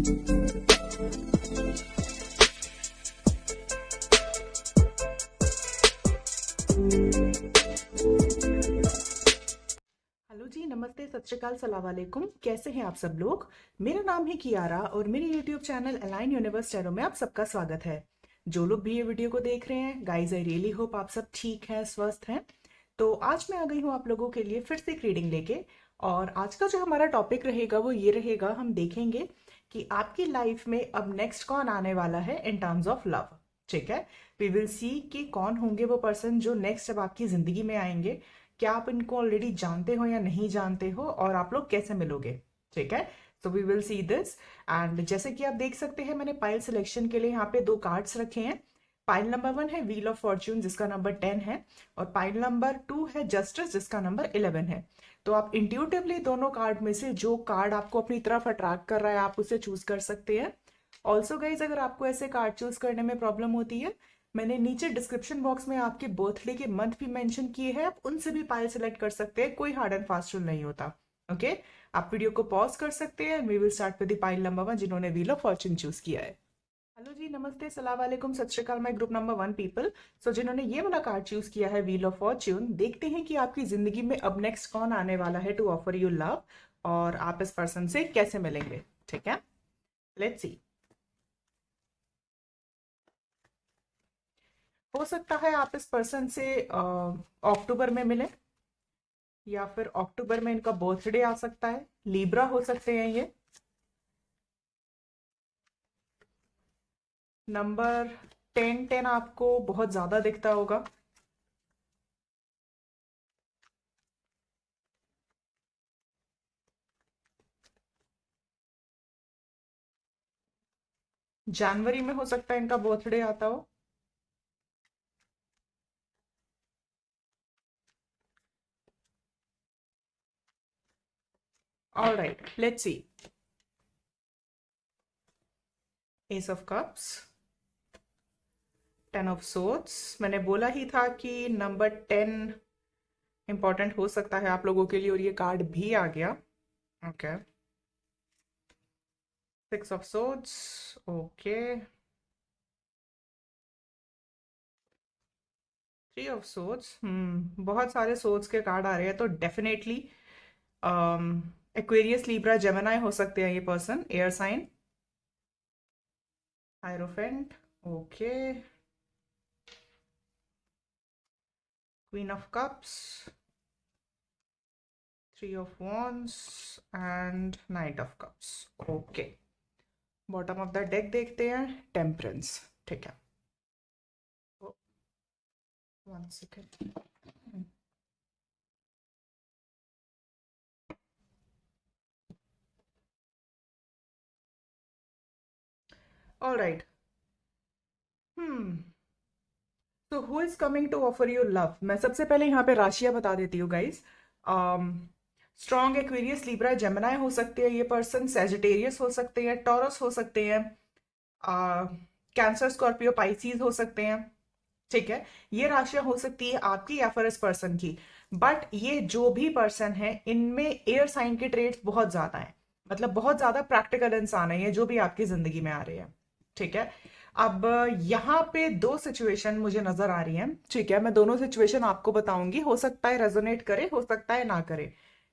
Hello ji, नमस्ते, सत श्री अकाल, सलाम वालेकुम। कैसे हैं आप सब लोग? मेरा नाम है कियारा और मेरे YouTube channel align universe tarot में आप सबका स्वागत है। जो लोग भी ये वीडियो को देख रहे हैं, गाइज आई रियली होप आप सब ठीक हैं, स्वस्थ हैं। तो आज मैं आ गई हूँ आप लोगों के लिए फिर से एक रीडिंग लेके। और आज का जो हमारा टॉपिक रहेगा वो ये रहेगा, हम देखेंगे कि आपकी लाइफ में अब नेक्स्ट कौन आने वाला है इन टर्म्स ऑफ लव। ठीक है, वी विल सी कि कौन होंगे वो पर्सन जो नेक्स्ट अब आपकी जिंदगी में आएंगे। क्या आप इनको ऑलरेडी जानते हो या नहीं जानते हो, और आप लोग कैसे मिलोगे। ठीक है, so we will see this. And जैसे कि आप देख सकते हैं, मैंने पाइल सिलेक्शन के लिए यहाँ पे 2 कार्ड्स रखे हैं। पाइल नंबर 1 है व्हील ऑफ फॉर्च्यून जिसका नंबर 10 है, और पाइल नंबर 2 है जस्टिस जिसका नंबर 11 है। तो आप इंट्यूटिवली दोनों कार्ड में से जो कार्ड आपको अपनी तरफ अट्रैक्ट कर रहा है आप उसे चूज कर सकते हैं। ऑल्सो गाइज, अगर आपको ऐसे कार्ड चूज करने में प्रॉब्लम होती है, मैंने नीचे डिस्क्रिप्शन बॉक्स में आपके बर्थडे के मंथ भी मेंशन किए हैं, आप उनसे भी पाइल सेलेक्ट कर सकते हैं, कोई हार्ड एंड फास्ट रूल नहीं होता। ओके, आप वीडियो को पॉज कर सकते हैं। We will start with the pile number 1 जिन्होंने व्हील ऑफ फॉर्च्यून चूज किया है। हेलो जी, नमस्ते, सलाम वालेकुम, सत श्री अकाल, my group number 1 people. So जिन्होंने ये वाला कार्ड चूज किया है व्हील ऑफ फॉर्च्यून, देखते हैं कि आपकी जिंदगी में अब नेक्स्ट कौन आने वाला है टू ऑफर यू लव, और आप इस पर्सन से कैसे मिलेंगे। ठीक है, लेट्स सी। हो सकता है आप इस पर्सन से अक्टूबर में मिलें, या फिर अक्टूबर में इनका बर्थडे आ सकता है। लीब्रा हो सकते हैं ये। नंबर 10 आपको बहुत ज्यादा दिखता होगा। जनवरी में हो सकता है इनका बर्थडे आता हो। All right, let's see. S of cups, 10 of swords. मैंने बोला ही था कि नंबर 10 इंपॉर्टेंट हो सकता है आप लोगों के लिए, और ये कार्ड भी आ गया। Okay, 6 of swords. Okay, 3 of swords. बहुत सारे सोर्ड्स के कार्ड आ रहे हैं, तो डेफिनेटली एक्वेरियस, लीब्रा, जेमिनी हो सकते हैं ये person, air sign. Hierophant. Okay, queen of cups, 3 of wands and knight of cups. Okay, bottom of the deck देखते हैं, टेम्परेंस। ठीक है, 1 सेकेंड। All right. तो who is coming to offer you love. मैं सबसे पहले यहाँ पे राशियां बता देती हूँ guys. Strong Aquarius, Libra, Gemini हो सकते हैं ये पर्सन, सेजिटेरियस हो सकते हैं, टॉरस हो सकते हैं, कैंसर, स्कॉर्पियो, पाइसीज हो सकते हैं। ठीक है, ये राशियां हो सकती है आपकी या फिर इस पर्सन की। बट ये जो भी पर्सन है, इनमें एयर साइन के ट्रेड्स बहुत ज्यादा हैं। मतलब बहुत ज्यादा प्रैक्टिकल इंसान है ये जो भी आपकी जिंदगी में आ रहे हैं। ठीक है, अब यहाँ पे 2 सिचुएशन मुझे नजर आ रही हैं। ठीक है, मैं दोनों सिचुएशन आपको बताऊंगी, हो सकता है रेजोनेट करे, हो सकता है ना करे,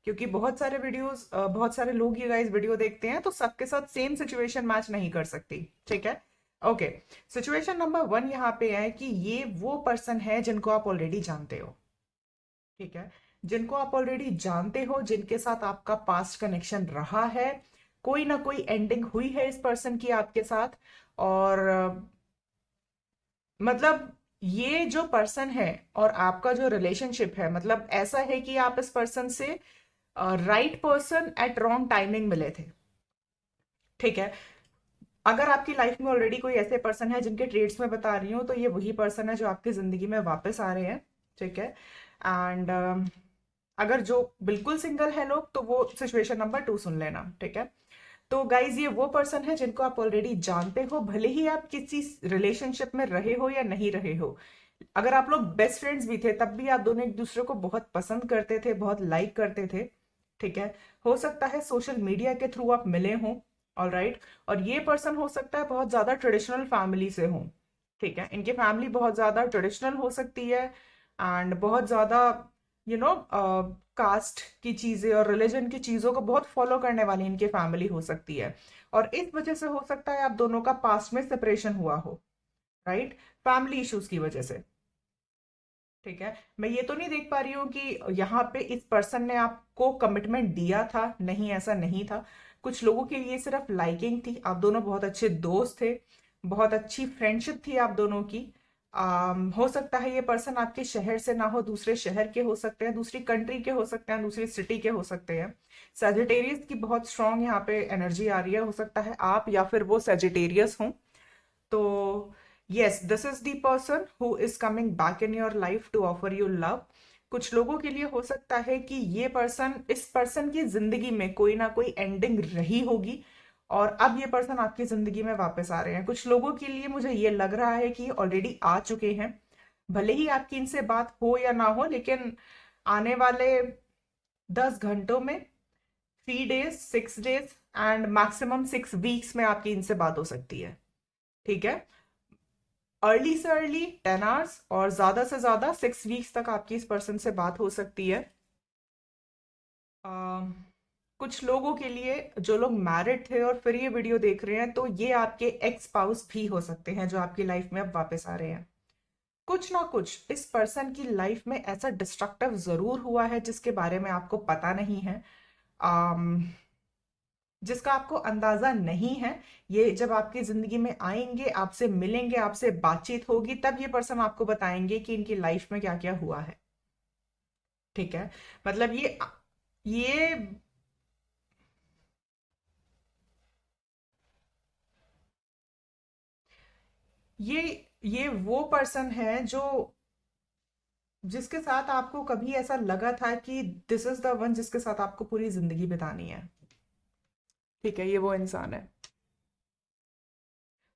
क्योंकि बहुत सारे वीडियोस, बहुत सारे लोग ये गाइस वीडियो देखते हैं, तो सबके साथ सेम सिचुएशन मैच नहीं कर सकती। ठीक है, ओके। सिचुएशन नंबर 1 यहाँ पे है कि ये वो पर्सन है जिनको आप ऑलरेडी जानते हो। ठीक है, जिनको आप ऑलरेडी जानते हो, जिनके साथ आपका पास्ट कनेक्शन रहा है, कोई ना कोई एंडिंग हुई है इस पर्सन की आपके साथ। और मतलब ये जो पर्सन है और आपका जो रिलेशनशिप है, मतलब ऐसा है कि आप इस पर्सन से right person at wrong timing मिले थे। ठीक है, अगर आपकी लाइफ में ऑलरेडी कोई ऐसे पर्सन है जिनके ट्रेड्स में बता रही हूँ, तो ये वही पर्सन है जो आपकी जिंदगी में वापस आ रहे हैं। ठीक है, एंड अगर जो बिल्कुल सिंगल है लोग, तो वो सिचुएशन नंबर 2 सुन लेना। ठीक है, तो गाइज ये वो पर्सन है जिनको आप ऑलरेडी जानते हो, भले ही आप किसी रिलेशनशिप में रहे हो या नहीं रहे हो। अगर आप लोग बेस्ट फ्रेंड्स भी थे, तब भी आप दोनों एक दूसरे को बहुत पसंद करते थे, बहुत लाइक करते थे। ठीक है, हो सकता है सोशल मीडिया के थ्रू आप मिले हों, ऑल राइट। और ये पर्सन हो सकता है बहुत ज्यादा ट्रेडिशनल फैमिली से हो, ठीक है, इनकी फैमिली बहुत ज्यादा ट्रेडिशनल हो सकती है एंड बहुत ज्यादा यू नो कास्ट की चीजें और रिलीजन की चीजों को बहुत फॉलो करने वाली इनकी फैमिली हो सकती है। और इस वजह से हो सकता है आप दोनों का पास्ट में सेपरेशन हुआ हो, राइट, फैमिली इश्यूज की वजह से, ठीक है। मैं ये तो नहीं देख पा रही हूँ कि यहाँ पे इस पर्सन ने आपको कमिटमेंट दिया था, नहीं ऐसा नहीं था। कुछ लोगों के लिए सिर्फ लाइकिंग थी, आप दोनों बहुत अच्छे दोस्त थे, बहुत अच्छी फ्रेंडशिप थी आप दोनों की। हो सकता है ये पर्सन आपके शहर से ना हो, दूसरे शहर के हो सकते हैं, दूसरी कंट्री के हो सकते हैं, दूसरी सिटी के हो सकते हैं। सेजिटेरियस की बहुत स्ट्रांग यहाँ पे एनर्जी आ रही है, हो सकता है आप या फिर वो सेजिटेरियस हों। तो yes, this is the person who is coming back in your life to offer you love. कुछ लोगों के लिए हो सकता है कि ये पर्सन, इस पर्सन की जिंदगी में कोई ना कोई एंडिंग रही होगी और अब ये पर्सन आपकी जिंदगी में वापस आ रहे हैं। कुछ लोगों के लिए मुझे ये लग रहा है कि ऑलरेडी आ चुके हैं, भले ही आपकी इनसे बात हो या ना हो, लेकिन आने वाले 10 घंटों में 3 days, 6 days and maximum 6 weeks में आपकी इनसे बात हो सकती है, ठीक है। अर्ली से अर्ली 10 आवर्स और ज्यादा से ज्यादा 6 वीक्स तक आपकी इस पर्सन से बात हो सकती है। अम, कुछ लोगों के लिए जो लोग मैरिड थे और फिर ये वीडियो देख रहे हैं, तो ये आपके एक्स स्पाउस भी हो सकते हैं जो आपकी लाइफ में अब वापस आ रहे हैं। कुछ ना कुछ इस पर्सन की लाइफ में ऐसा डिस्ट्रक्टिव जरूर हुआ है जिसके बारे में आपको पता नहीं है, जिसका आपको अंदाजा नहीं है। ये जब आपकी जिंदगी में आएंगे, आपसे मिलेंगे, आपसे बातचीत होगी, तब ये पर्सन आपको बताएंगे कि इनकी लाइफ में क्या क्या हुआ है, ठीक है। मतलब ये ये ये वो पर्सन है जो, जिसके साथ आपको कभी ऐसा लगा था कि दिस इज द वन जिसके साथ आपको पूरी जिंदगी बितानी है, ठीक है, ये वो इंसान है।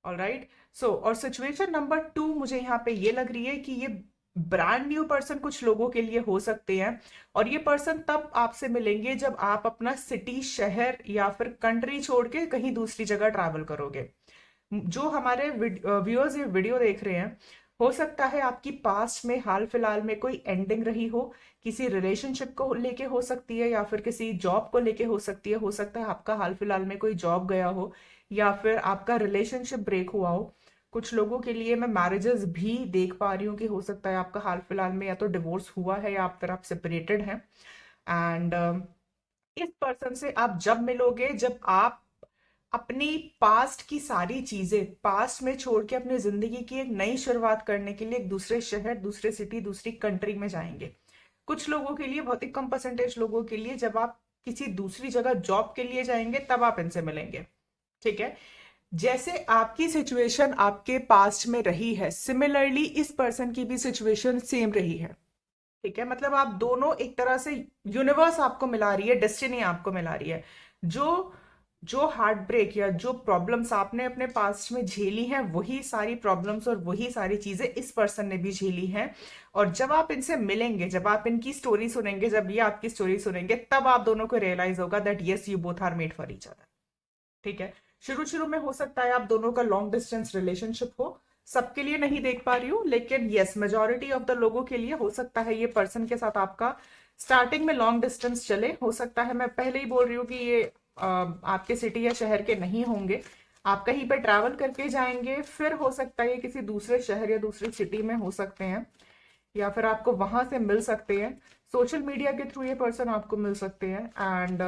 All right. सो और सिचुएशन नंबर 2 मुझे यहाँ पे ये लग रही है कि ये ब्रांड न्यू पर्सन कुछ लोगों के लिए हो सकते हैं और ये पर्सन तब आपसे मिलेंगे जब आप अपना सिटी, शहर या फिर कंट्री छोड़ के कहीं दूसरी जगह ट्रैवल करोगे। जो हमारे व्यूअर्स ये वीडियो देख रहे हैं, हो सकता है आपकी पास्ट में हाल फिलहाल में कोई एंडिंग रही हो, किसी रिलेशनशिप को लेके हो सकती है या फिर किसी जॉब को लेके हो सकती है। हो सकता है आपका हाल फिलहाल में कोई जॉब गया हो या फिर आपका रिलेशनशिप ब्रेक हुआ हो। कुछ लोगों के लिए मैं मैरिजेस भी देख पा रही हूँ कि हो सकता है आपका हाल फिलहाल में या तो डिवोर्स हुआ है या फिर आप सेपरेटेड हैं। एंड इस पर्सन से आप जब मिलोगे, जब आप अपनी पास्ट की सारी चीजें पास्ट में छोड़ के अपनी जिंदगी की एक नई शुरुआत करने के लिए एक दूसरे शहर, दूसरे सिटी, दूसरी कंट्री में जाएंगे। कुछ लोगों के लिए, बहुत ही कम परसेंटेज लोगों के लिए, जब आप किसी दूसरी जगह जॉब के लिए जाएंगे तब आप इनसे मिलेंगे, ठीक है। जैसे आपकी सिचुएशन आपके पास्ट में रही है, सिमिलरली इस पर्सन की भी सिचुएशन सेम रही है, ठीक है। मतलब आप दोनों एक तरह से, यूनिवर्स आपको मिला रही है, डेस्टिनी आपको मिला रही है। जो जो हार्ट ब्रेक या जो प्रॉब्लम्स आपने अपने पास्ट में झेली हैं, वही सारी प्रॉब्लम्स और वही सारी चीजें इस पर्सन ने भी झेली हैं। और जब आप इनसे मिलेंगे, जब आप इनकी स्टोरी सुनेंगे, जब ये आपकी स्टोरी सुनेंगे, तब आप दोनों को रियलाइज होगा that yes, you both are made for each other, ठीक है। शुरू शुरू में हो सकता है आप दोनों का लॉन्ग डिस्टेंस रिलेशनशिप हो, सबके लिए नहीं देख पा रही हूँ, लेकिन यस, मेजोरिटी ऑफ द लोगों के लिए हो सकता है ये पर्सन के साथ आपका स्टार्टिंग में लॉन्ग डिस्टेंस चले। हो सकता है, मैं पहले ही बोल रही हूँ कि ये आपके सिटी या शहर के नहीं होंगे, आप कहीं पे ट्रैवल करके जाएंगे, फिर हो सकता है ये किसी दूसरे शहर या दूसरी सिटी में हो सकते हैं या फिर आपको वहां से मिल सकते हैं। सोशल मीडिया के थ्रू ये पर्सन आपको मिल सकते हैं एंड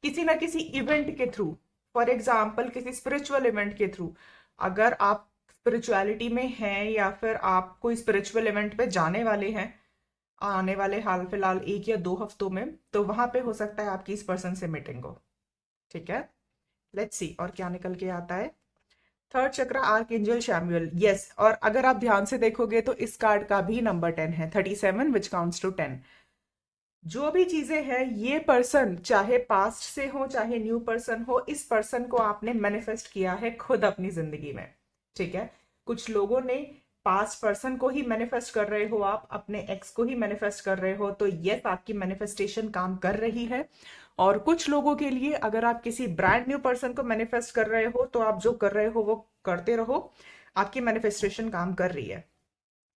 किसी ना किसी इवेंट के थ्रू, फॉर एग्जाम्पल किसी स्पिरिचुअल इवेंट के थ्रू, अगर आप स्पिरिचुअलिटी में हैं या फिर आप कोई स्पिरिचुअल इवेंट पे जाने वाले हैं आने वाले हाल फिलहाल 1 या 2 हफ्तों में, तो वहां पे हो सकता है आपकी इस पर्सन से मीटिंग हो, ठीक है। लेट्स सी और क्या निकल के आता है। थर्ड चक्र, आर्क एंजल शैमुअल, यस। और अगर आप ध्यान से देखोगे तो इस कार्ड का भी नंबर 10 है, 37 विच काउंट्स टू 10। जो भी चीजें हैं, ये पर्सन चाहे पास्ट से हो चाहे न्यू पर्सन हो, इस पर्सन को आपने मैनिफेस्ट किया है खुद अपनी जिंदगी में, ठीक है। कुछ लोगों ने पास्ट पर्सन को ही मैनिफेस्ट कर रहे हो, आप अपने एक्स को ही मैनिफेस्ट कर रहे हो, तो यस आपकी मैनिफेस्टेशन काम कर रही है। और कुछ लोगों के लिए अगर आप किसी ब्रांड न्यू पर्सन को मैनिफेस्ट कर रहे हो तो आप जो कर रहे हो वो करते रहो, आपकी मैनिफेस्टेशन काम कर रही है।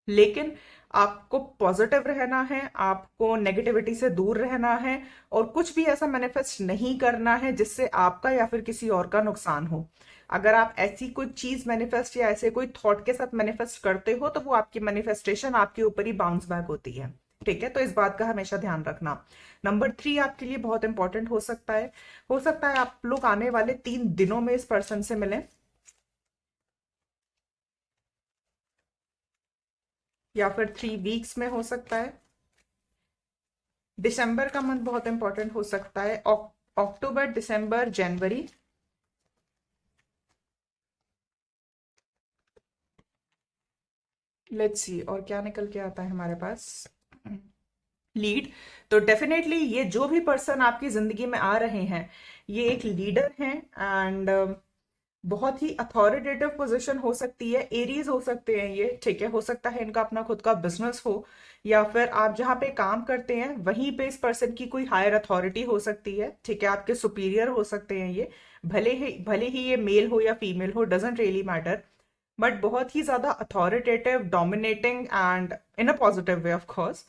लेकिन आपको पॉजिटिव रहना है, आपको नेगेटिविटी से दूर रहना है, और कुछ भी ऐसा मैनिफेस्ट नहीं करना है जिससे आपका या फिर किसी और का नुकसान हो। अगर आप ऐसी कोई चीज मैनिफेस्ट या ऐसे कोई थॉट के साथ मैनिफेस्ट करते हो तो वो आपकी मैनिफेस्टेशन आपके ऊपर ही बाउंस बैक होती है। ठीक है, तो इस बात का हमेशा ध्यान रखना। नंबर 3 आपके लिए बहुत इंपॉर्टेंट हो सकता है। हो सकता है आप लोग आने वाले 3 दिनों में इस पर्सन से मिलें, या फिर 3 वीक्स में हो सकता है। दिसंबर का मंथ बहुत इंपॉर्टेंट हो सकता है, अक्टूबर, दिसंबर, जनवरी। लेट्स सी और क्या निकल के आता है हमारे पास। लीड। तो डेफिनेटली ये जो भी पर्सन आपकी जिंदगी में आ रहे हैं, ये एक लीडर हैं, एंड बहुत ही अथॉरिटेटिव पोजीशन हो सकती है। एरीज हो सकते हैं ये, ठीक है। हो सकता है इनका अपना खुद का बिजनेस हो, या फिर आप जहाँ पे काम करते हैं वहीं पे इस पर्सन की कोई हायर अथॉरिटी हो सकती है, ठीक है। आपके सुपीरियर हो सकते हैं ये, भले ही ये मेल हो या फीमेल हो, डजेंट रियली मैटर। बट बहुत ही ज्यादा authoritative, dominating, and in a positive way of course,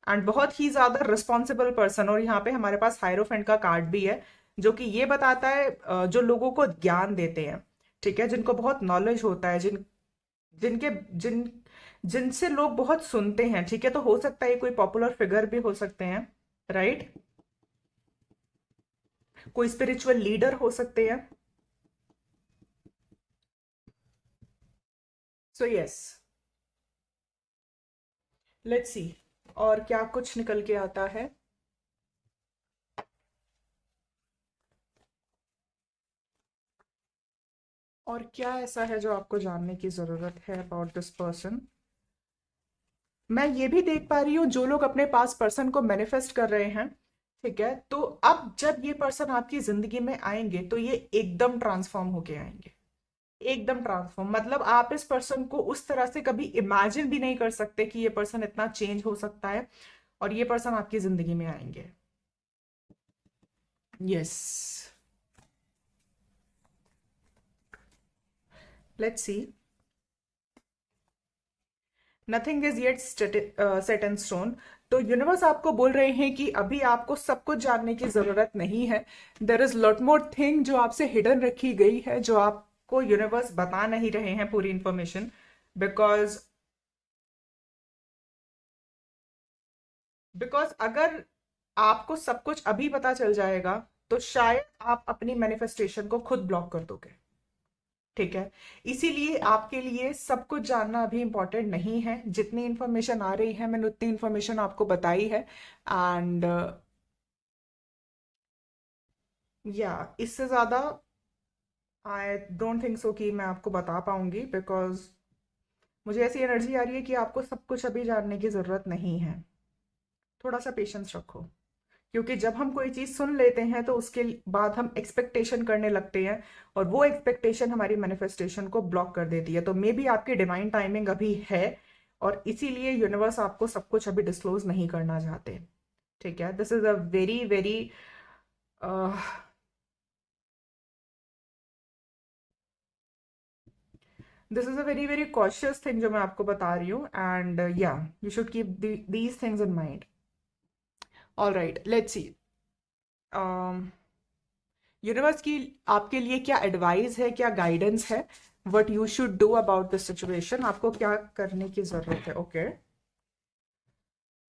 and बहुत ही ज्यादा रिस्पॉन्सिबल पर्सन। और यहाँ पे हमारे पास हायरोफेंट का कार्ड भी है, जो कि ये बताता है जो लोगों को ज्ञान देते हैं, ठीक है, जिनको बहुत नॉलेज होता है, जिनके जिन जिनसे लोग बहुत सुनते हैं, ठीक है। तो हो सकता है ये कोई पॉपुलर फिगर भी हो सकते हैं, राइट। कोई स्पिरिचुअल लीडर हो सकते हैं। सो यस, लेट्स सी और क्या कुछ निकल के आता है। और क्या ऐसा है जो आपको जानने की जरूरत है अबाउट दिस पर्सन। मैं ये भी देख पा रही हूँ जो लोग अपने पास पर्सन को मैनिफेस्ट कर रहे हैं, ठीक है, तो अब जब ये पर्सन आपकी जिंदगी में आएंगे तो ये एकदम ट्रांसफॉर्म होके आएंगे। एकदम ट्रांसफॉर्म, मतलब आप इस पर्सन को उस तरह से कभी इमेजिन भी नहीं कर सकते कि ये पर्सन इतना चेंज हो सकता है, और ये पर्सन आपकी जिंदगी में आएंगे। Yes, let's see. Nothing is yet set in stone. तो यूनिवर्स आपको बोल रहे हैं कि अभी आपको सब कुछ जानने की जरूरत नहीं है। There is lot more thing जो आपसे हिडन रखी गई है, जो आपको यूनिवर्स बता नहीं रहे हैं पूरी इंफॉर्मेशन। बिकॉज बिकॉज अगर आपको सब कुछ अभी पता चल जाएगा तो शायद आप अपनी मैनिफेस्टेशन को खुद ब्लॉक कर दोगे, ठीक है। इसीलिए आपके लिए सब कुछ जानना अभी इंपॉर्टेंट नहीं है। जितनी इन्फॉर्मेशन आ रही है मैंने उतनी इन्फॉर्मेशन आपको बताई है, एंड या इससे ज्यादा आई डोंट थिंक सो कि मैं आपको बता पाऊंगी, बिकॉज मुझे ऐसी एनर्जी आ रही है कि आपको सब कुछ अभी जानने की जरूरत नहीं है। थोड़ा सा पेशेंस रखो, क्योंकि जब हम कोई चीज सुन लेते हैं तो उसके बाद हम एक्सपेक्टेशन करने लगते हैं, और वो एक्सपेक्टेशन हमारी मैनिफेस्टेशन को ब्लॉक कर देती है। तो मे बी आपकी डिवाइन टाइमिंग अभी है, और इसीलिए यूनिवर्स आपको सब कुछ अभी डिस्क्लोज नहीं करना चाहते, ठीक है। This is a very very this is a very very cautious thing जो मैं आपको बता रही हूँ, एंड या you should keep these things in mind. All right, let's see universe की आपके लिए क्या एडवाइस है, क्या गाइडेंस है, what you should do about this situation. आपको क्या करने की जरूरत है, ओके।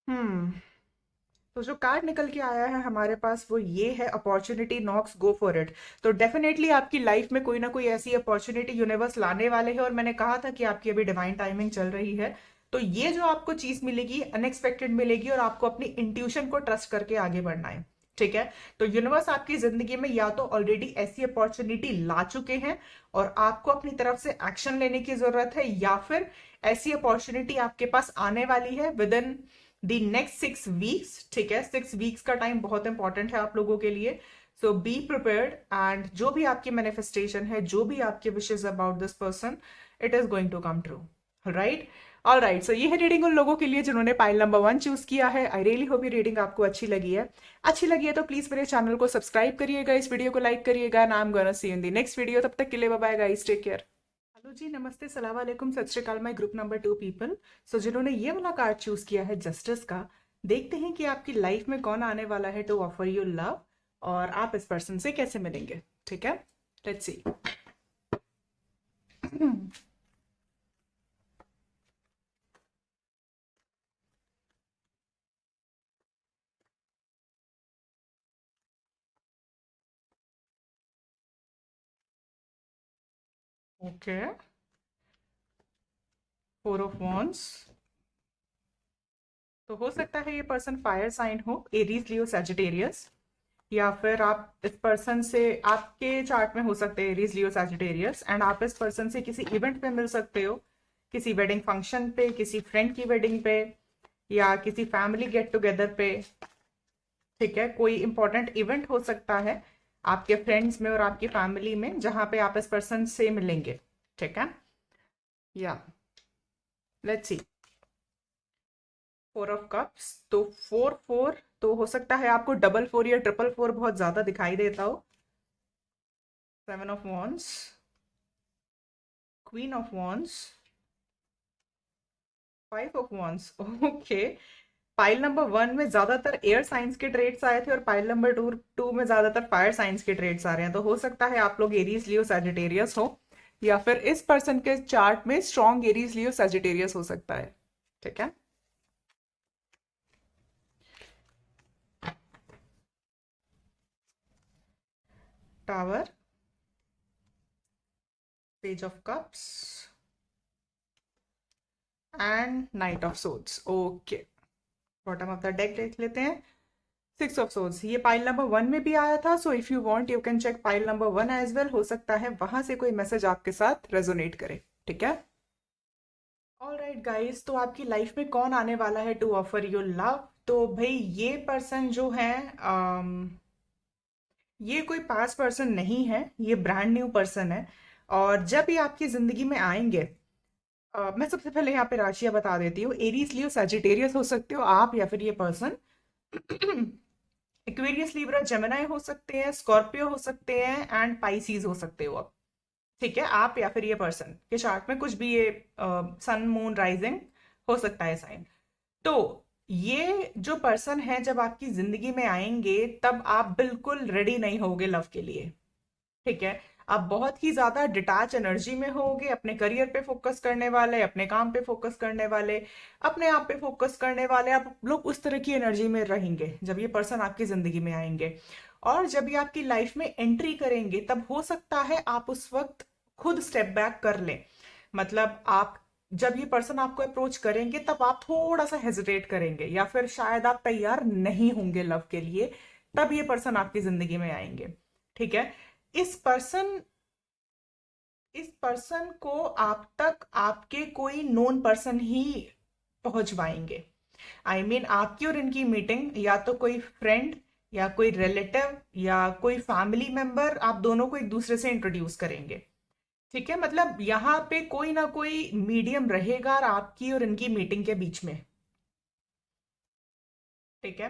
हम्म तो जो कार्ड निकल के आया है हमारे पास वो ये है, opportunity knocks, go for it. तो डेफिनेटली आपकी लाइफ में कोई ना कोई ऐसी अपॉर्चुनिटी यूनिवर्स लाने वाले हैं, और मैंने कहा था कि आपकी अभी डिवाइन टाइमिंग चल रही है। तो ये जो आपको चीज मिलेगी अनएक्सपेक्टेड मिलेगी, और आपको अपनी इंट्यूशन को ट्रस्ट करके आगे बढ़ना है, ठीक है। तो यूनिवर्स आपकी जिंदगी में या तो ऑलरेडी ऐसी अपॉर्चुनिटी ला चुके हैं और आपको अपनी तरफ से एक्शन लेने की जरूरत है, या फिर ऐसी अपॉर्चुनिटी आपके पास आने वाली है with in the next 6 weeks, ठीक है। 6 वीक्स का टाइम बहुत इंपॉर्टेंट है आप लोगों के लिए। सो बी प्रिपेयर्ड, एंड जो भी आपकी मैनिफेस्टेशन है, जो भी आपके विशेष about this person, it is going to come true. Right. All right, so ये है रीडिंग उन लोगों के लिए जिन्होंने पाइल नंबर 1 चूज किया है। आई रियली होप ये रीडिंग आपको अच्छी लगी है। अच्छी लगी है तो प्लीज मेरे चैनल को सब्सक्राइब करिएगा, इस वीडियो को लाइक करिएगा। I am gonna see you in the next video. तब तक के लिए bye bye guys, take care. Hello ji, नमस्ते, सलाम वालेकुम, सत श्री अकाल, my group number 2 people. So जिन्होंने ये वाला कार्ड चूज किया है जस्टिस का, देखते हैं कि आपकी लाइफ में कौन आने वाला है टू ऑफर यू लव, और आप इस पर्सन से कैसे मिलेंगे। ठीक है, let's see. Okay, 4 of wands। तो हो सकता है ये पर्सन फायर साइन हो, एरीज, लियो, सैजिटेरियस, या फिर आप इस पर्सन से, आपके चार्ट में हो सकते हैं एरीज, लियो, सैजिटेरियस, एंड आप इस पर्सन से किसी इवेंट पे मिल सकते हो, किसी वेडिंग फंक्शन पे, किसी फ्रेंड की वेडिंग पे, या किसी फैमिली गेट टुगेदर पे। ठीक है, कोई इंपॉर्टेंट इवेंट हो सकता है आपके फ्रेंड्स में और आपकी फैमिली में जहां पे आप इस पर्सन से मिलेंगे। ठीक है, या लेट्स सी। 4 ऑफ कप्स, तो 4 4, तो हो सकता है आपको डबल 4 या ट्रिपल 4 बहुत ज्यादा दिखाई देता हो। 7 of wands, queen of wands, 5 of wands। Okay, pile number 1 में ज्यादातर एयर साइंस के ट्रेड्स आए थे और पाइल नंबर 2 में ज्यादातर फायर साइंस के ट्रेड्स आ रहे हैं। तो हो सकता है आप लोग एरीज, लियो, सैजिटेरियस हो, या फिर इस पर्सन के चार्ट में स्ट्रॉन्ग एरीज, लियो, सैजिटेरियस हो सकता है। ठीक है, tower, page of cups and knight of swords. Okay, bottom of the deck देख लेते हैं। 6 ऑफ सोर्ड्स, ये पाइल नंबर 1 में भी आया था, so if you want you can check pile number 1 as well. हो सकता है वहां से कोई मैसेज आपके साथ रेजोनेट करे। ठीक है, ऑल राइट गाइज, तो आपकी लाइफ में कौन आने वाला है टू ऑफर योर लव। तो भाई ये पर्सन जो है, ये कोई पास पर्सन नहीं है, ये ब्रांड न्यू पर्सन है। और जब ये आपकी जिंदगी में आएंगे, मैं सबसे पहले यहाँ पे राशियां बता देती हूँ। एरीज, लियो, सैजिटेरियस हो सकते हो आप, या फिर ये पर्सन एक्वेरियस, लिब्रा, जेमिनी हो सकते हैं, स्कॉर्पियो हो सकते हैं, एंड पाइसीज हो सकते हो आप। ठीक है, आप या फिर ये पर्सन के चार्ट में कुछ भी, ये सन, मून, राइजिंग हो सकता है साइन। तो ये जो पर्सन है जब आपकी जिंदगी में आएंगे तब आप बिल्कुल रेडी नहीं होगे लव के लिए। ठीक है, आप बहुत ही ज्यादा डिटैच एनर्जी में होगे, अपने करियर पे फोकस करने वाले, अपने काम पे फोकस करने वाले, अपने आप पे फोकस करने वाले, आप लोग उस तरह की एनर्जी में रहेंगे जब ये पर्सन आपकी जिंदगी में आएंगे। और जब ये आपकी लाइफ में एंट्री करेंगे तब हो सकता है आप उस वक्त खुद स्टेप बैक कर लें। मतलब आप, जब ये पर्सन आपको अप्रोच करेंगे तब आप थोड़ा सा हेजिटेट करेंगे, या फिर शायद आप तैयार नहीं होंगे लव के लिए, तब ये पर्सन आपकी जिंदगी में आएंगे। ठीक है, इस पर्सन इस पर्सन को आप तक आपके कोई नोन पर्सन ही पहुंच पाएंगे। आई मीन आपकी और इनकी मीटिंग, या तो कोई फ्रेंड या कोई रिलेटिव या कोई फैमिली मेंबर, आप दोनों को एक दूसरे से इंट्रोड्यूस करेंगे। ठीक है, मतलब यहाँ पे कोई ना कोई मीडियम रहेगा आपकी और इनकी मीटिंग के बीच में। ठीक है,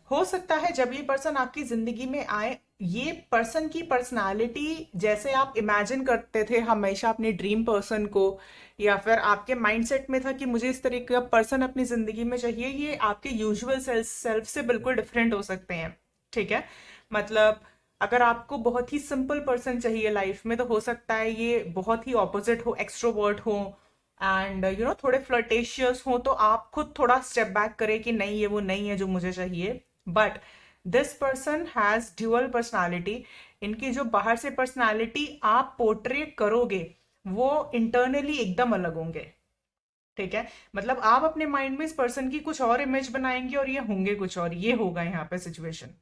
हो सकता है जब ये पर्सन आपकी जिंदगी में आए, ये पर्सन की पर्सनालिटी जैसे आप इमेजिन करते थे हमेशा अपने ड्रीम पर्सन को, या फिर आपके माइंडसेट में था कि मुझे इस तरह का पर्सन अपनी जिंदगी में चाहिए, ये आपके यूजुअल सेल्फ से बिल्कुल डिफरेंट हो सकते हैं। ठीक है, मतलब अगर आपको बहुत ही सिंपल पर्सन चाहिए लाइफ में, तो हो सकता है ये बहुत ही ऑपोजिट हो, एक्सट्रोवर्ट हो, एंड थोड़े फ्लर्टेशियस हो, तो आप खुद थोड़ा स्टेप बैक करें कि नहीं, ये वो नहीं है जो मुझे चाहिए। But this person has dual personality. इनकी जो बाहर से पर्सनालिटी आप पोर्ट्रेट करोगे वो इंटरनली एकदम अलग होंगे। ठीक है, मतलब आप अपने माइंड में इस पर्सन की कुछ और इमेज बनाएंगे और ये होंगे कुछ और, ये होगा यहाँ पे सिचुएशन।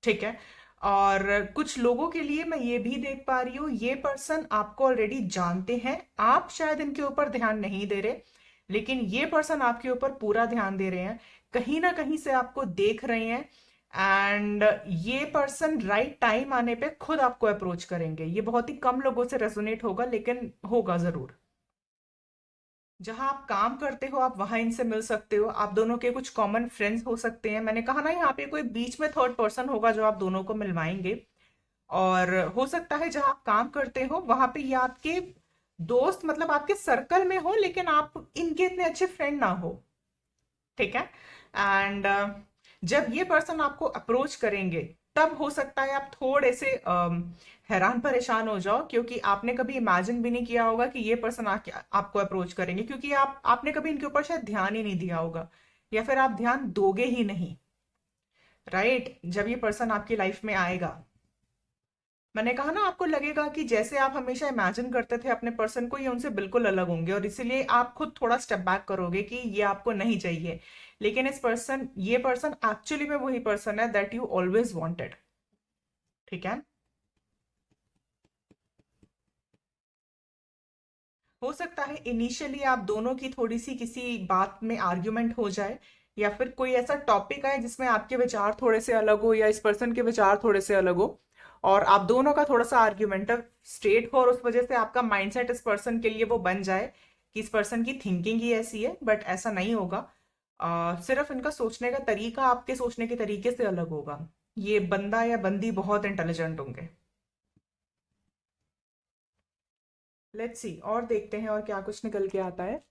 ठीक है, और कुछ लोगों के लिए मैं ये भी देख पा रही हूँ, ये पर्सन आपको ऑलरेडी जानते हैं, आप शायद इनके ऊपर ध्यान नहीं दे रहे, लेकिन ये पर्सन आपके ऊपर पूरा ध्यान दे रहे हैं, कहीं ना कहीं से आपको देख रहे हैं। एंड ये पर्सन राइट टाइम आने पे खुद आपको अप्रोच करेंगे। ये बहुत ही कम लोगों से रेजोनेट होगा, लेकिन होगा जरूर। जहां आप काम करते हो आप वहां इनसे मिल सकते हो। आप दोनों के कुछ कॉमन फ्रेंड्स हो सकते हैं। मैंने कहा ना, यहाँ पे कोई बीच में थर्ड पर्सन होगा जो आप दोनों को मिलवाएंगे। और हो सकता है जहां आप काम करते हो वहां पे ये आपके दोस्त, मतलब आपके सर्कल में हो, लेकिन आप इनके इतने अच्छे फ्रेंड ना हो। ठीक है। एंड जब ये पर्सन आपको अप्रोच करेंगे, तब हो सकता है आप थोड़े से हैरान परेशान हो जाओ, क्योंकि आपने कभी इमेजिन भी नहीं किया होगा कि ये पर्सन आके आपको अप्रोच करेंगे, क्योंकि आपने कभी इनके ऊपर शायद ध्यान ही नहीं दिया होगा, या फिर आप ध्यान दोगे ही नहीं। राइट। जब ये पर्सन आपकी लाइफ में आएगा, मैंने कहा ना, आपको लगेगा कि जैसे आप हमेशा इमेजिन करते थे अपने पर्सन को, ये उनसे बिल्कुल अलग होंगे, और इसीलिए आप खुद थोड़ा स्टेप बैक करोगे कि ये आपको नहीं चाहिए। लेकिन ये पर्सन एक्चुअली में वही पर्सन है दैट यू ऑलवेज वांटेड। ठीक है। हो सकता है इनिशियली आप दोनों की थोड़ी सी किसी बात में आर्ग्यूमेंट हो जाए, या फिर कोई ऐसा टॉपिक आए जिसमें आपके विचार थोड़े से अलग हो, या इस पर्सन के विचार थोड़े से अलग हो, और आप दोनों का थोड़ा सा आर्ग्यूमेंटल स्टेट हो, और उस वजह से आपका माइंडसेट इस पर्सन के लिए वो बन जाए कि इस पर्सन की थिंकिंग ही ऐसी है। बट ऐसा नहीं होगा। सिर्फ इनका सोचने का तरीका आपके सोचने के तरीके से अलग होगा। ये बंदा या बंदी बहुत इंटेलिजेंट होंगे। लेट्स सी, और देखते हैं और क्या कुछ निकल के आता है।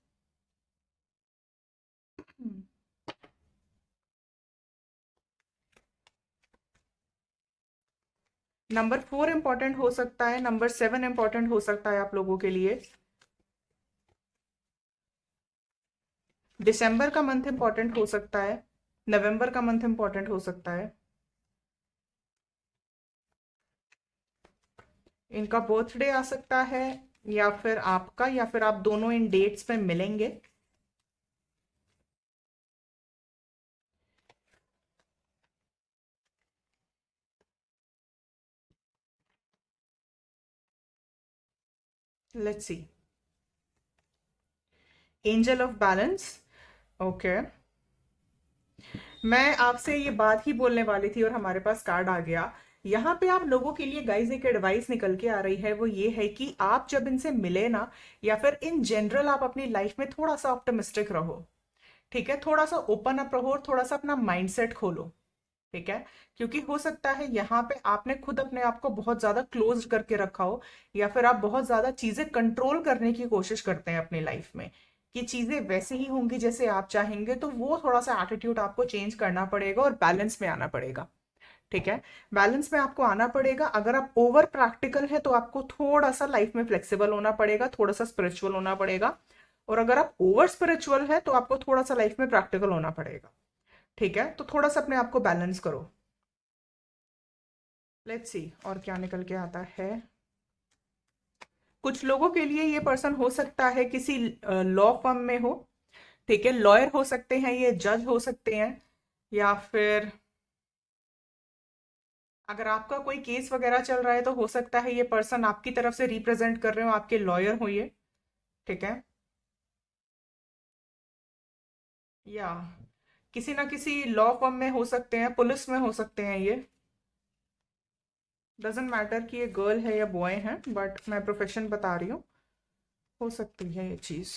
नंबर 4 इंपॉर्टेंट हो सकता है, नंबर 7 इंपॉर्टेंट हो सकता है आप लोगों के लिए। दिसंबर का मंथ इंपॉर्टेंट हो सकता है। नवंबर का मंथ इंपॉर्टेंट हो सकता है। इनका बर्थडे आ सकता है, या फिर आपका, या फिर आप दोनों इन डेट्स पे मिलेंगे। Let's see. Angel of balance. Okay. मैं आपसे ये बात ही बोलने वाली थी और हमारे पास कार्ड आ गया। यहाँ पे आप लोगों के लिए गाइज एक एडवाइस निकल के आ रही है, वो ये है कि आप जब इनसे मिले ना, या फिर इन जनरल आप अपनी लाइफ में थोड़ा सा ऑप्टिमिस्टिक रहो। ठीक है। थोड़ा सा ओपन अप रहो और थोड़ा सा अपना माइंडसेट खोलो। ठीक है। क्योंकि हो सकता है यहाँ पे आपने खुद अपने आप को बहुत ज्यादा क्लोज करके रखा हो, या फिर आप बहुत ज्यादा चीजें कंट्रोल करने की कोशिश करते हैं अपनी लाइफ में, कि चीजें वैसे ही होंगी जैसे आप चाहेंगे। तो वो थोड़ा सा एटीट्यूड आपको चेंज करना पड़ेगा और बैलेंस में आना पड़ेगा। ठीक है। बैलेंस में आपको आना पड़ेगा। अगर आप ओवर प्रैक्टिकल है तो आपको थोड़ा सा लाइफ में फ्लेक्सिबल होना पड़ेगा, थोड़ा सा स्पिरिचुअल होना पड़ेगा। और अगर आप ओवर स्पिरिचुअल है तो आपको थोड़ा सा लाइफ में प्रैक्टिकल होना पड़ेगा। ठीक है। तो थोड़ा सा अपने आप को बैलेंस करो। लेट्स सी और क्या निकल के आता है। कुछ लोगों के लिए ये पर्सन हो सकता है किसी लॉ फर्म में हो। ठीक है। लॉयर हो सकते हैं, ये जज हो सकते हैं, या फिर अगर आपका कोई केस वगैरह चल रहा है तो हो सकता है ये पर्सन आपकी तरफ से रिप्रेजेंट कर रहे हो, आपके लॉयर हो ये। ठीक है। या किसी ना किसी लॉ फर्म में हो सकते हैं, पुलिस में हो सकते हैं ये। डजेंट मैटर कि ये गर्ल है या बॉय है, बट मैं प्रोफेशन बता रही हूँ। हो सकती है ये चीज।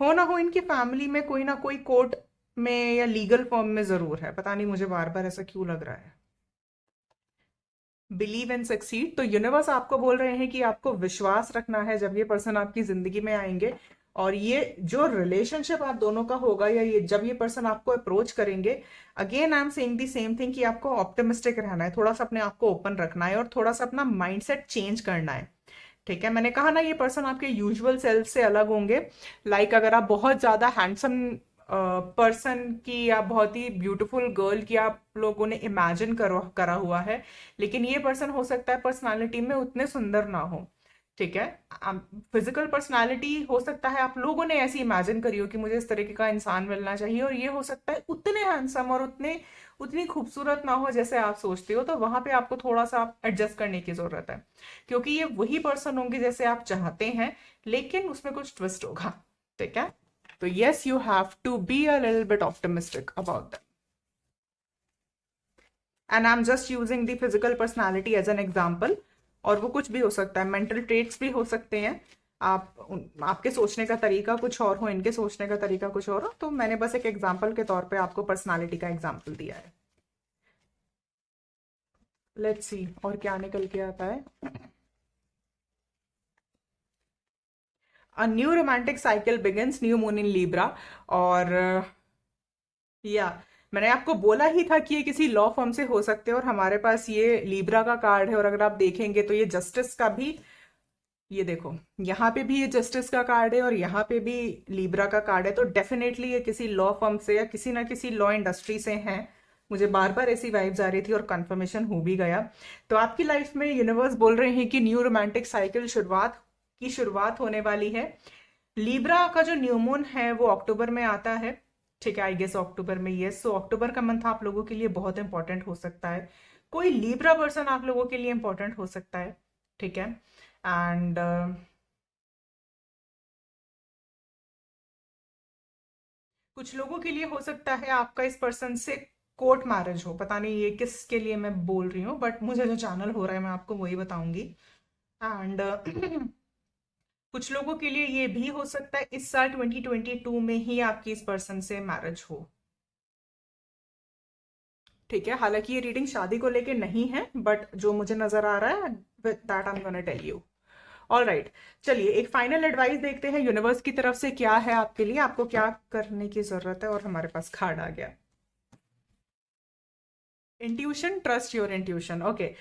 हो ना हो इनकी फैमिली में कोई ना कोई कोर्ट में या लीगल फर्म में जरूर है। पता नहीं मुझे बार बार ऐसा क्यों लग रहा है। Believe and succeed. तो यूनिवर्स आपको बोल रहे हैं कि आपको विश्वास रखना है जब ये पर्सन आपकी जिंदगी में आएंगे। और ये जो रिलेशनशिप आप दोनों का होगा, या ये जब ये पर्सन आपको अप्रोच करेंगे, again I am saying the same thing कि आपको ऑप्टिमिस्टिक रहना है, थोड़ा सा अपने आप को ओपन रखना है, और थोड़ा सा अपना माइंडसेट चेंज करना है। ठीक है। मैंने कहा ना, ये पर्सन आपके यूजुअल सेल्फ से अलग होंगे। अगर आप बहुत ज्यादा हैंडसम पर्सन की या बहुत ही ब्यूटीफुल गर्ल की आप लोगों ने इमेजिन करा हुआ है, लेकिन ये पर्सन हो सकता है पर्सनालिटी में उतने सुंदर ना हो। ठीक है। फिजिकल पर्सनालिटी हो सकता है आप लोगों ने ऐसी इमेजिन करी हो कि मुझे इस तरीके का इंसान मिलना चाहिए, और ये हो सकता है उतने हैंडसम और उतनी खूबसूरत ना हो जैसे आप सोचते हो। तो वहां पे आपको थोड़ा सा एडजस्ट करने की जरूरत है, क्योंकि ये वही पर्सन होंगे जैसे आप चाहते हैं, लेकिन उसमें कुछ ट्विस्ट होगा। ठीक है। तो yes, you have to be a little bit optimistic about them. And I'm just using the physical personality as an example. और वो कुछ भी हो सकता है, मेंटल ट्रेट्स भी हो सकते हैं। आपके सोचने का तरीका कुछ और हो, इनके सोचने का तरीका कुछ और हो, तो मैंने बस एक एग्जाम्पल के तौर पे आपको पर्सनालिटी का एग्जाम्पल दिया है। लेट्स सी और क्या निकल के आता है। A new romantic cycle begins, new moon in Libra. और या मैंने आपको बोला ही था कि ये किसी लॉ फर्म से हो सकते हैं, और हमारे पास ये लीब्रा का कार्ड है, और अगर आप देखेंगे तो ये जस्टिस का भी, ये देखो यहाँ पे भी ये जस्टिस का कार्ड है और यहाँ पे भी लीब्रा का कार्ड है, तो डेफिनेटली ये किसी लॉ फर्म से या किसी ना किसी लॉ इंडस्ट्री से हैं। मुझे बार बार ऐसी वाइब्स आ रही थी और कंफर्मेशन हो भी गया। तो आपकी लाइफ में यूनिवर्स बोल रहे हैं कि न्यू रोमांटिक साइकिल शुरुआत होने वाली है। लीब्रा का जो न्यू मून है वो अक्टूबर में आता है, ठीक है, आई गेस अक्टूबर में। यस, सो अक्टूबर का मंथ आप लोगों के लिए बहुत इंपॉर्टेंट हो सकता है। कोई लीब्रा पर्सन आप लोगों के लिए इंपॉर्टेंट हो सकता है, ठीक है। एंड कुछ लोगों के लिए हो सकता है आपका इस पर्सन से कोर्ट मैरिज हो। पता नहीं ये किसके लिए मैं बोल रही हूँ, बट मुझे जो चैनल हो रहा है मैं आपको वही बताऊंगी। एंड कुछ लोगों के लिए ये भी हो सकता है इस साल 2022 में ही आपकी इस पर्सन से मैरिज हो, ठीक है। हालांकि ये रीडिंग शादी को लेके नहीं है, बट जो मुझे नजर आ रहा है that I am gonna tell you. All right, चलिए एक फाइनल एडवाइस देखते हैं यूनिवर्स की तरफ से क्या है आपके लिए, आपको क्या करने की जरूरत है। और हमारे पास कार्ड आ गया, intuition, trust your intuition. Okay,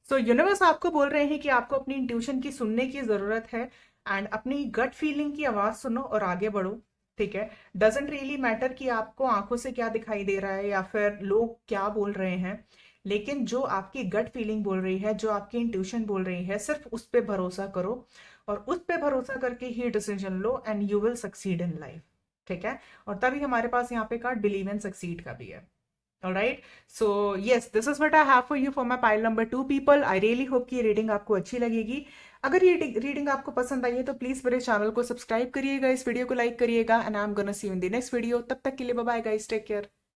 so universe आपको बोल रहे हैं कि आपको अपनी इंट्यूशन की सुनने की जरूरत है, एंड अपनी गट फीलिंग की आवाज सुनो और आगे बढ़ो, ठीक है। डजेंट रियली मैटर कि आपको आंखों से क्या दिखाई दे रहा है या फिर लोग क्या बोल रहे हैं, लेकिन जो आपकी गट फीलिंग बोल रही है, जो आपकी इंट्यूशन बोल रही है, सिर्फ उस पर भरोसा करो, और उस पर भरोसा करके ही डिसीजन लो, and you will succeed in life, ठीक है। और तभी हमारे पास यहाँ पे कार्ड बिलीव एंड सक्सीड का भी है। All right, so yes, this is what I have for you for my pile number 2 people. I really hope कि ये रीडिंग आपको अच्छी लगेगी। अगर ये रीडिंग आपको पसंद आई है तो प्लीज मेरे चैनल को सब्सक्राइब करिएगा, इस वीडियो को लाइक करिएगा, and I am gonna see you in the next video. तब तक के लिए bye bye guys, take care.